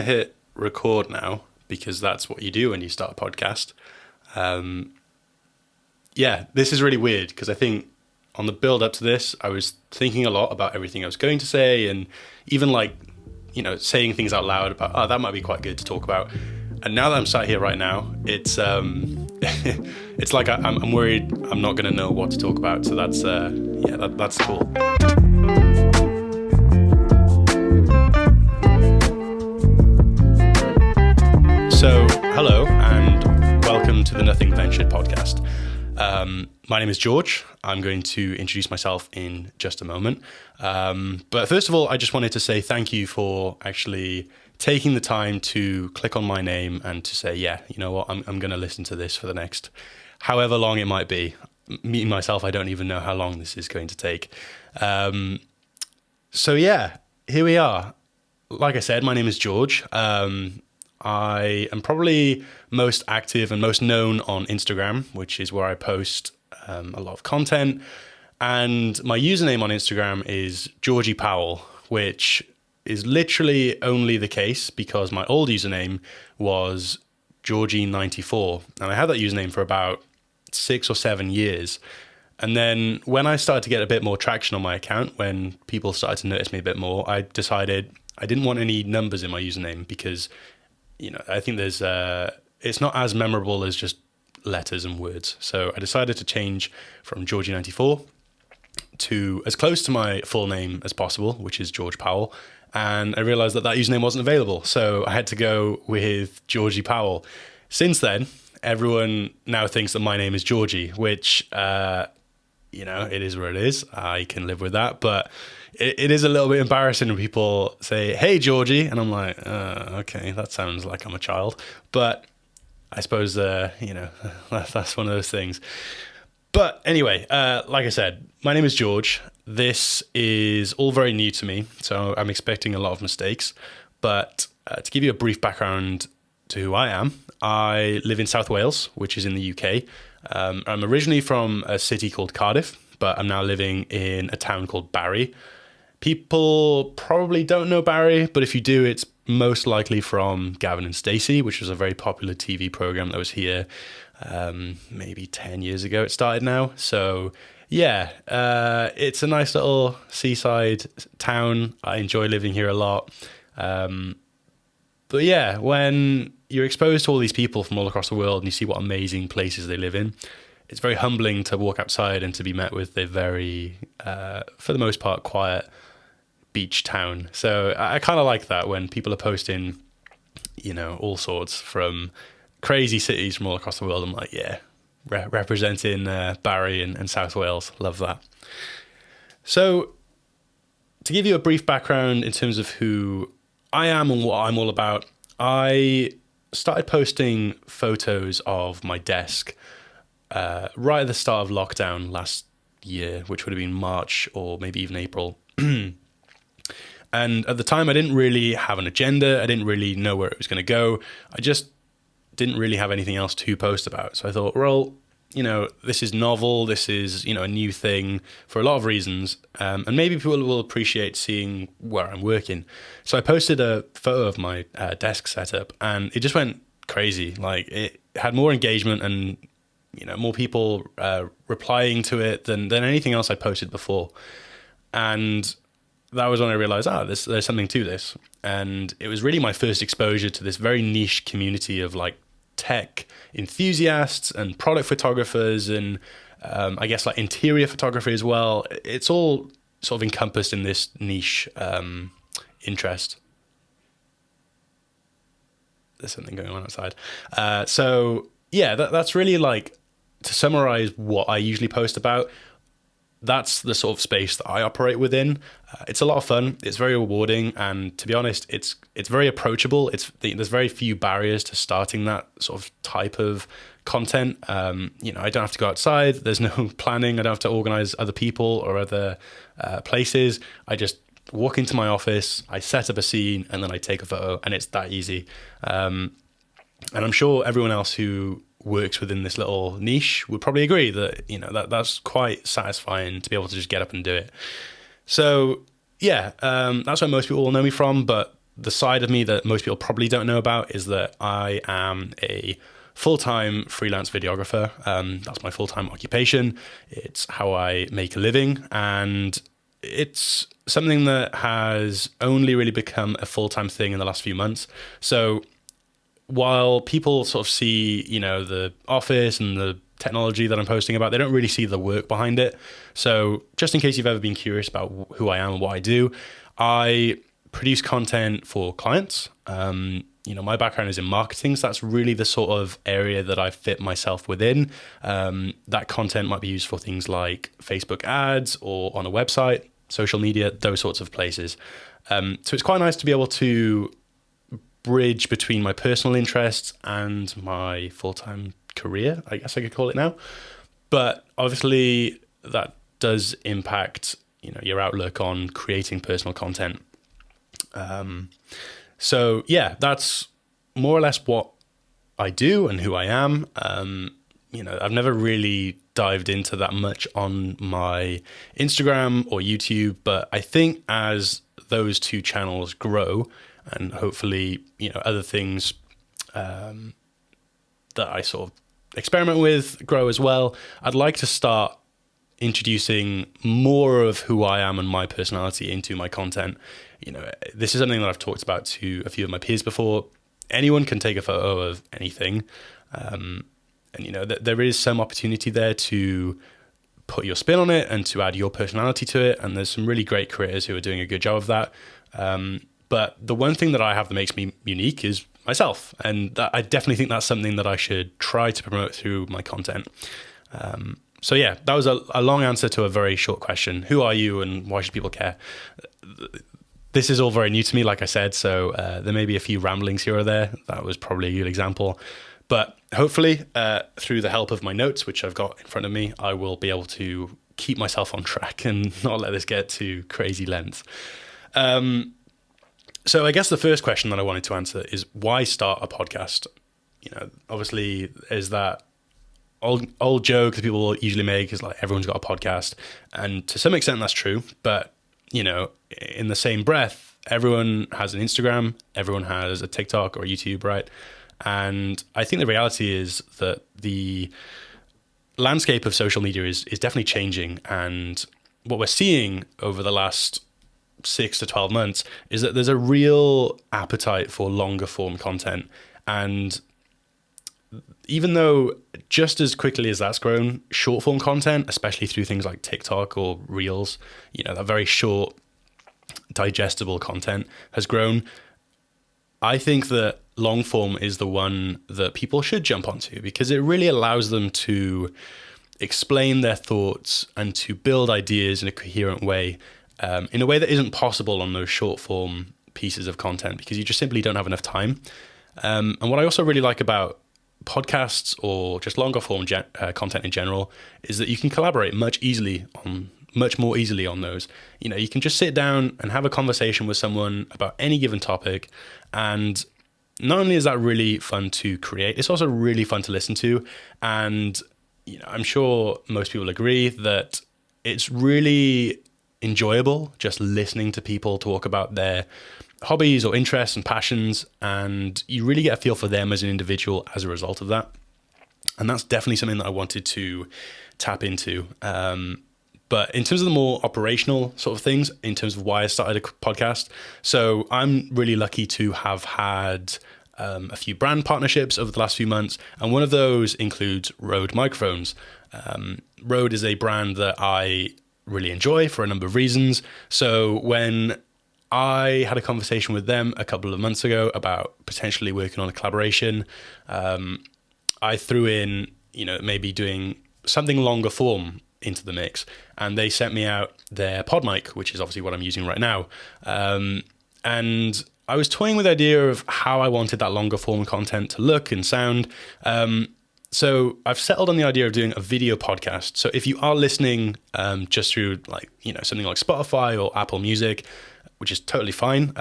Hit record now because that's what you do when you start a podcast. This is really weird because I think on the build up to this, I was thinking a lot about everything I was going to say, and even saying things out loud about, oh, that might be quite good to talk about. And now that I'm sat here right now, it's it's like I'm worried I'm not going to know what to talk about. So that's cool. So, hello and welcome to the Nothing Ventured podcast. My name is George. I'm going to introduce myself in just a moment. But first of all, I just wanted to say thank you for actually taking the time to click on my name and to say, yeah, you know what, I'm going to listen to this for the next however long it might be. Me, myself, I don't even know how long this is going to take. Here we are. Like I said, my name is George. I am probably most active and most known on Instagram, which is where I post a lot of content. And my username on Instagram is Jorge Powell, which is literally only the case because my old username was Jorge94. And I had that username for about 6 or 7 years. And then when I started to get a bit more traction on my account, when people started to notice me a bit more, I decided I didn't want any numbers in my username because I think it's not as memorable as just letters and words. So I decided to change from Jorge94 to as close to my full name as possible, which is George Powell. And I realized that username wasn't available. So I had to go with Jorge Powell. Since then, everyone now thinks that my name is Georgie, which, it is what it is. I can live with that. But it is a little bit embarrassing when people say, "Hey, Georgie," and I'm like, okay, that sounds like I'm a child. But I suppose, that's one of those things. But anyway, like I said, my name is George. This is all very new to me, so I'm expecting a lot of mistakes. But to give you a brief background to who I am, I live in South Wales, which is in the UK. I'm originally from a city called Cardiff, but I'm now living in a town called Barry. People probably don't know Barry, but if you do, it's most likely from Gavin and Stacey, which was a very popular TV program that was here maybe 10 years ago. It started now. So yeah, it's a nice little seaside town. I enjoy living here a lot. But yeah, when you're exposed to all these people from all across the world and you see what amazing places they live in, it's very humbling to walk outside and to be met with a very, for the most part, quiet beach town. So I kind of like that when people are posting, all sorts from crazy cities from all across the world. I'm like, yeah, representing Barry and South Wales. Love that. So to give you a brief background in terms of who I am and what I'm all about, I started posting photos of my desk right at the start of lockdown last year, which would have been March or maybe even April. And at the time, I didn't really have an agenda. I didn't really know where it was going to go. I just didn't really have anything else to post about. So I thought, well, this is novel. This is, a new thing for a lot of reasons. And maybe people will appreciate seeing where I'm working. So I posted a photo of my desk setup and it just went crazy. Like it had more engagement and, more people replying to it than anything else I posted before. And that was when I realized, there's something to this. And it was really my first exposure to this very niche community of like tech enthusiasts and product photographers and I guess like interior photography as well. It's all sort of encompassed in this niche interest. There's something going on outside. That's really like, to summarize what I usually post about, that's the sort of space that I operate within. It's a lot of fun. It's very rewarding. And to be honest, it's very approachable. There's very few barriers to starting that sort of type of content. I don't have to go outside. There's no planning. I don't have to organize other people or other places. I just walk into my office, I set up a scene, and then I take a photo, and it's that easy. And I'm sure everyone else who works within this little niche would probably agree that, that's quite satisfying to be able to just get up and do it. So yeah, that's where most people will know me from, but the side of me that most people probably don't know about is that I am a full-time freelance videographer. That's my full-time occupation. It's how I make a living, and it's something that has only really become a full-time thing in the last few months. So while people sort of see, the office and the technology that I'm posting about, they don't really see the work behind it. So just in case you've ever been curious about who I am and what I do, I produce content for clients. My background is in marketing, so that's really the sort of area that I fit myself within. That content might be used for things like Facebook ads or on a website, social media, those sorts of places. So it's quite nice to be able to bridge between my personal interests and my full-time career, I guess I could call it now. But obviously that does impact, your outlook on creating personal content. So yeah, that's more or less what I do and who I am. I've never really dived into that much on my Instagram or YouTube, but I think as those two channels grow and hopefully, other things that I sort of experiment with grow as well, I'd like to start introducing more of who I am and my personality into my content. This is something that I've talked about to a few of my peers before. Anyone can take a photo of anything. And there is some opportunity there to put your spin on it and to add your personality to it. And there's some really great creators who are doing a good job of that. But the one thing that I have that makes me unique is myself. And I definitely think that's something that I should try to promote through my content. So yeah, that was a long answer to a very short question. Who are you and why should people care? This is all very new to me, like I said, so there may be a few ramblings here or there. That was probably a good example. But hopefully, through the help of my notes, which I've got in front of me, I will be able to keep myself on track and not let this get to crazy lengths. So I guess the first question that I wanted to answer is, why start a podcast? Obviously, is that old joke that people usually make is like, everyone's got a podcast. And to some extent, that's true. But, in the same breath, everyone has an Instagram, everyone has a TikTok or YouTube, right? And I think the reality is that the landscape of social media is definitely changing. And what we're seeing over the last 6 to 12 months is that there's a real appetite for longer form content. And even though just as quickly as that's grown, short form content, especially through things like TikTok or Reels, that very short, digestible content has grown, I think that long form is the one that people should jump onto, because it really allows them to explain their thoughts and to build ideas in a coherent way, in a way that isn't possible on those short form pieces of content, because you just simply don't have enough time. And what I also really like about podcasts or just longer form content in general is that you can collaborate much more easily on those. You can just sit down and have a conversation with someone about any given topic, and not only is that really fun to create, it's also really fun to listen to. And I'm sure most people agree that it's really enjoyable just listening to people talk about their hobbies or interests and passions, and you really get a feel for them as an individual as a result of that. And that's definitely something that I wanted to tap into. But in terms of the more operational sort of things, in terms of why I started a podcast, so I'm really lucky to have had a few brand partnerships over the last few months, and one of those includes Rode microphones. Rode is a brand that I really enjoy for a number of reasons. So when I had a conversation with them a couple of months ago about potentially working on a collaboration, I threw in, maybe doing something longer form into the mix, and they sent me out their pod mic, which is obviously what I'm using right now. And I was toying with the idea of how I wanted that longer form content to look and sound. So I've settled on the idea of doing a video podcast. So if you are listening just through something like Spotify or Apple Music, which is totally fine,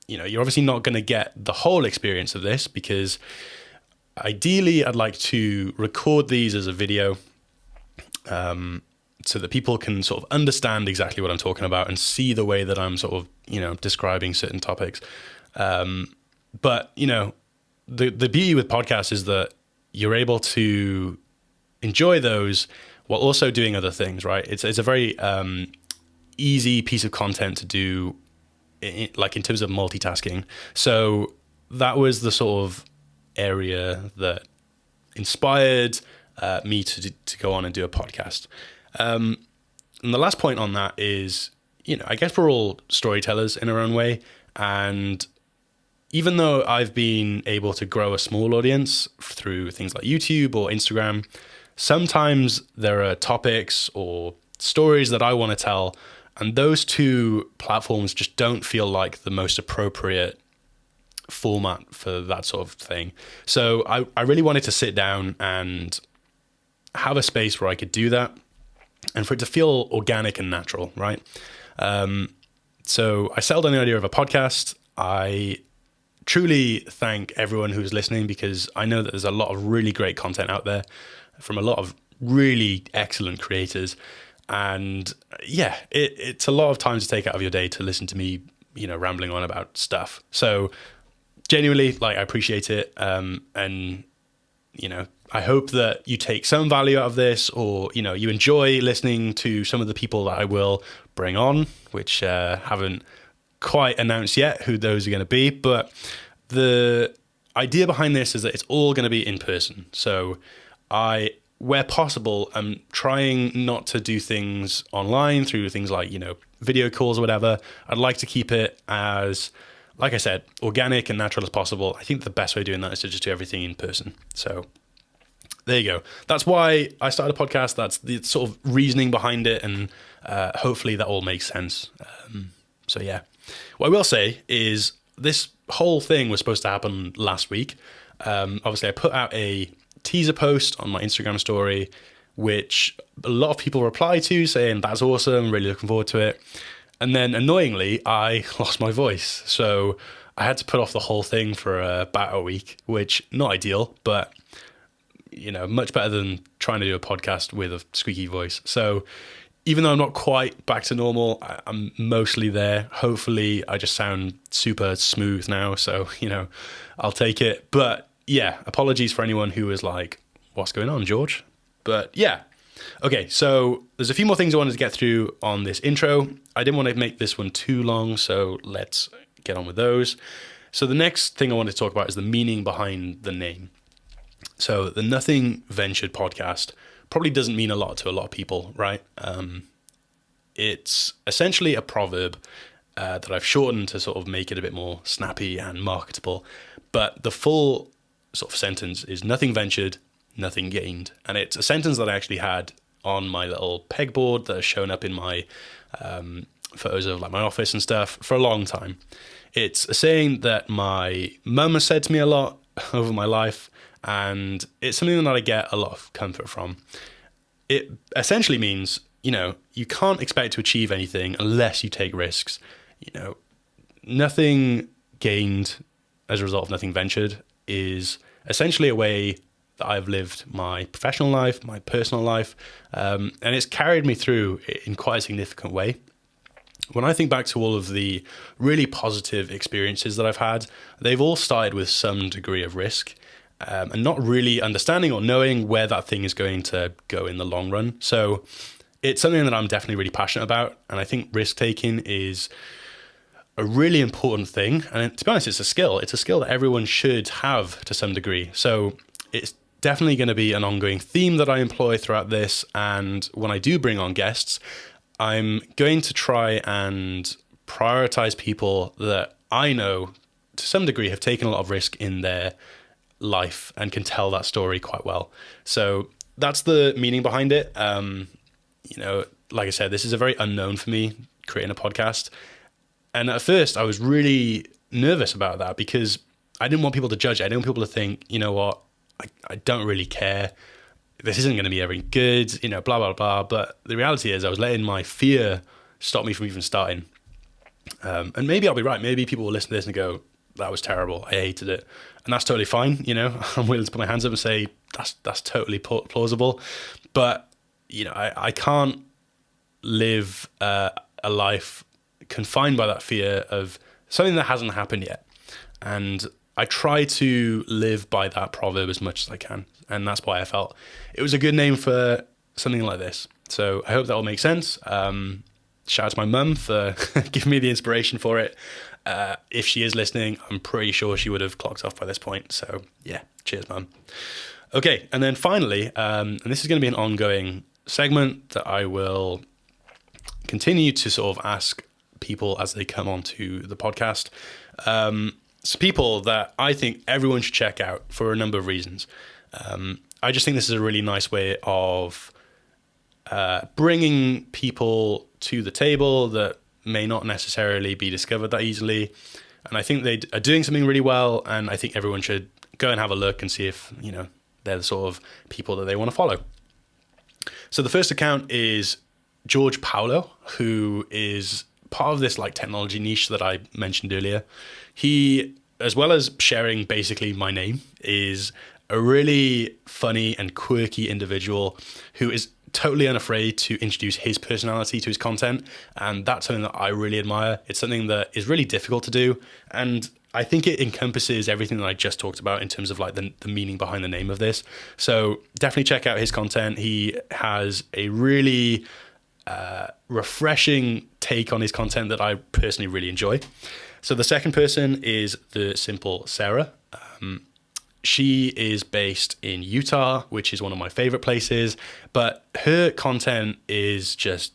you're obviously not going to get the whole experience of this, because ideally I'd like to record these as a video so that people can sort of understand exactly what I'm talking about and see the way that I'm sort of, describing certain topics. But, the beauty with podcasts is that you're able to enjoy those while also doing other things, right? It's a very easy piece of content to do, in terms of multitasking. So that was the sort of area that inspired me to go on and do a podcast. And the last point on that is, I guess we're all storytellers in our own way. And even though I've been able to grow a small audience through things like YouTube or Instagram, sometimes there are topics or stories that I want to tell, and those two platforms just don't feel like the most appropriate format for that sort of thing. So I really wanted to sit down and have a space where I could do that and for it to feel organic and natural, right? So I settled on the idea of a podcast. I truly thank everyone who's listening, because I know that there's a lot of really great content out there from a lot of really excellent creators. And yeah, it's a lot of time to take out of your day to listen to me, rambling on about stuff. So genuinely, I appreciate it. And, I hope that you take some value out of this, or, you enjoy listening to some of the people that I will bring on, which haven't quite announced yet who those are going to be. But the idea behind this is that it's all going to be in person. So where possible, I'm trying not to do things online through things like, video calls or whatever. I'd like to keep it as, like I said, organic and natural as possible. I think the best way of doing that is to just do everything in person. So there you go. That's why I started a podcast. That's the sort of reasoning behind it. And hopefully that all makes sense. So yeah, what I will say is this whole thing was supposed to happen last week. Obviously I put out a teaser post on my Instagram story, which a lot of people replied to saying, that's awesome, really looking forward to it. And then annoyingly, I lost my voice. So I had to put off the whole thing for about a week, which not ideal, but much better than trying to do a podcast with a squeaky voice. So even though I'm not quite back to normal, I'm mostly there. Hopefully I just sound super smooth now. So, I'll take it. But yeah, apologies for anyone who was like, what's going on, George? But yeah. Okay, so there's a few more things I wanted to get through on this intro. I didn't want to make this one too long, so let's get on with those. So the next thing I wanted to talk about is the meaning behind the name. So the Nothing Ventured podcast probably doesn't mean a lot to a lot of people, right? It's essentially a proverb that I've shortened to sort of make it a bit more snappy and marketable. But the full sort of sentence is nothing ventured, nothing gained. And it's a sentence that I actually had on my little pegboard that has shown up in my photos of my office and stuff for a long time. It's a saying that my mum has said to me a lot over my life, and it's something that I get a lot of comfort from. It essentially means, you can't expect to achieve anything unless you take risks. Nothing gained as a result of nothing ventured is essentially a way that I've lived my professional life, my personal life, and it's carried me through in quite a significant way. When I think back to all of the really positive experiences that I've had, they've all started with some degree of risk, and not really understanding or knowing where that thing is going to go in the long run. So it's something that I'm definitely really passionate about, and I think risk-taking is a really important thing. And to be honest, it's a skill. It's a skill that everyone should have to some degree. So it's definitely going to be an ongoing theme that I employ throughout this. And when I do bring on guests, I'm going to try and prioritize people that I know to some degree have taken a lot of risk in their life and can tell that story quite well. So that's the meaning behind it. Like I said, this is a very unknown for me, creating a podcast. And at first I was really nervous about that because I didn't want people to judge it. I didn't want people to think, you know what, I don't really care. This isn't going to be very good, blah, blah, blah. But the reality is I was letting my fear stop me from even starting. And maybe I'll be right. Maybe people will listen to this and go, that was terrible. I hated it. And that's totally fine. I'm willing to put my hands up and say, that's totally plausible. But, I can't live a life confined by that fear of something that hasn't happened yet. And I try to live by that proverb as much as I can. And that's why I felt it was a good name for something like this. So I hope that all makes sense. Shout out to my mum for giving me the inspiration for it. If she is listening, I'm pretty sure she would have clocked off by this point. So yeah, cheers, mum. Okay, and then finally, and this is going to be an ongoing segment that I will continue to sort of ask people as they come onto the podcast. It's people that I think everyone should check out for a number of reasons. I just think this is a really nice way of bringing people to the table that may not necessarily be discovered that easily. And I think they are doing something really well. And I think everyone should go and have a look and see if, they're the sort of people that they want to follow. So the first account is Jorge Powell, who is part of this like technology niche that I mentioned earlier. He, as well as sharing basically my name, is a really funny and quirky individual who is totally unafraid to introduce his personality to his content. And that's something that I really admire. It's something that is really difficult to do. And I think it encompasses everything that I just talked about in terms of like the meaning behind the name of this. So definitely check out his content. He has a really refreshing take on his content that I personally really enjoy. So the second person is the simple Sarah. She is based in Utah, which is one of my favorite places, but her content is just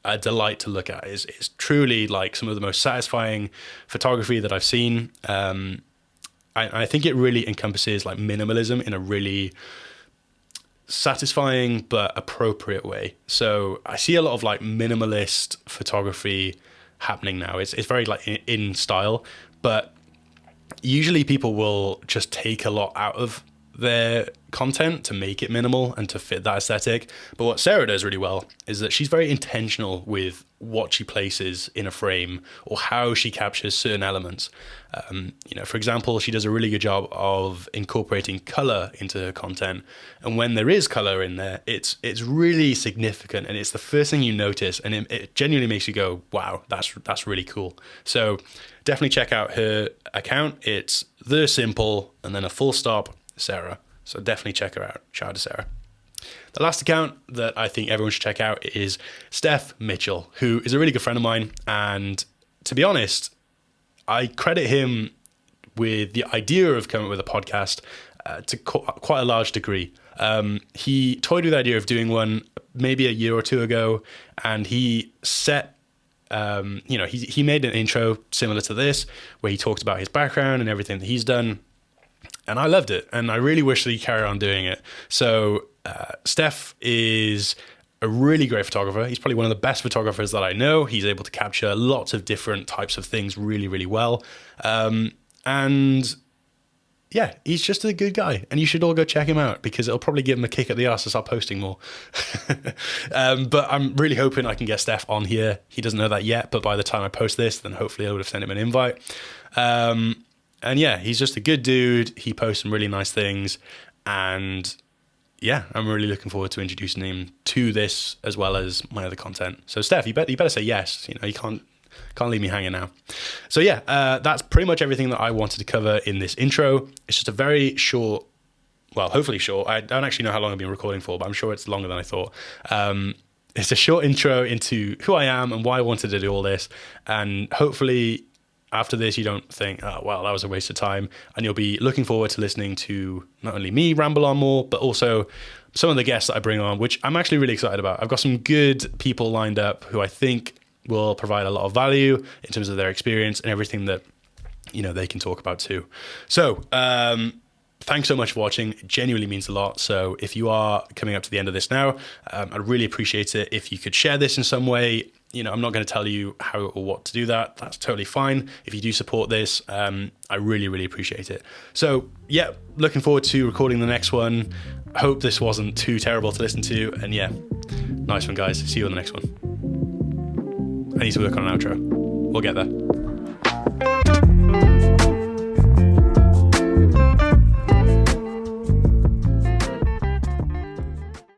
a delight to look at. It's truly like some of the most satisfying photography that I've seen. I think it really encompasses like minimalism in a really satisfying but appropriate way. So I see a lot of like minimalist photography happening now. It's very like in style, but usually people will just take a lot out of their content to make it minimal and to fit that aesthetic. But what Sarah does really well is that she's very intentional with what she places in a frame or how she captures certain elements. For example, she does a really good job of incorporating color into her content. And when there is color in there, it's really significant and it's the first thing you notice. And it genuinely makes you go, wow, that's really cool. So definitely check out her account. It's The Simple and then a full stop Sarah. So definitely check her out. Shout out to Sarah. The last account that I think everyone should check out is Steph Mitchell, who is a really good friend of mine. And to be honest, I credit him with the idea of coming up with a podcast to quite a large degree. He toyed with the idea of doing one maybe a year or two ago, and he set he made an intro similar to this where he talked about his background and everything that he's done. And I loved it. And I really wish that he carried on doing it. So Steph is a really great photographer. He's probably one of the best photographers that I know. He's able to capture lots of different types of things really, really well. And yeah, he's just a good guy. And you should all go check him out because it'll probably give him a kick at the arse to start posting more. But I'm really hoping I can get Steph on here. He doesn't know that yet, but by the time I post this, then hopefully I would have sent him an invite. And yeah, he's just a good dude. He posts some really nice things. And yeah, I'm really looking forward to introducing him to this as well as my other content. So Steph, you better say yes. You can't leave me hanging now. So yeah, that's pretty much everything that I wanted to cover in this intro. It's just a very short, well, hopefully short. I don't actually know how long I've been recording for, but I'm sure it's longer than I thought. It's a short intro into who I am and why I wanted to do all this. And hopefully after this, you don't think, oh, well, that was a waste of time. And you'll be looking forward to listening to not only me ramble on more, but also some of the guests that I bring on, which I'm actually really excited about. I've got some good people lined up who I think will provide a lot of value in terms of their experience and everything that, they can talk about too. So, thanks so much for watching. It genuinely means a lot. So if you are coming up to the end of this now, I'd really appreciate it if you could share this in some way. I'm not going to tell you how or what to do that. That's totally fine. If you do support this, I really, really appreciate it. So yeah, looking forward to recording the next one. I hope this wasn't too terrible to listen to. And yeah, nice one, guys. See you on the next one. I need to work on an outro. We'll get there.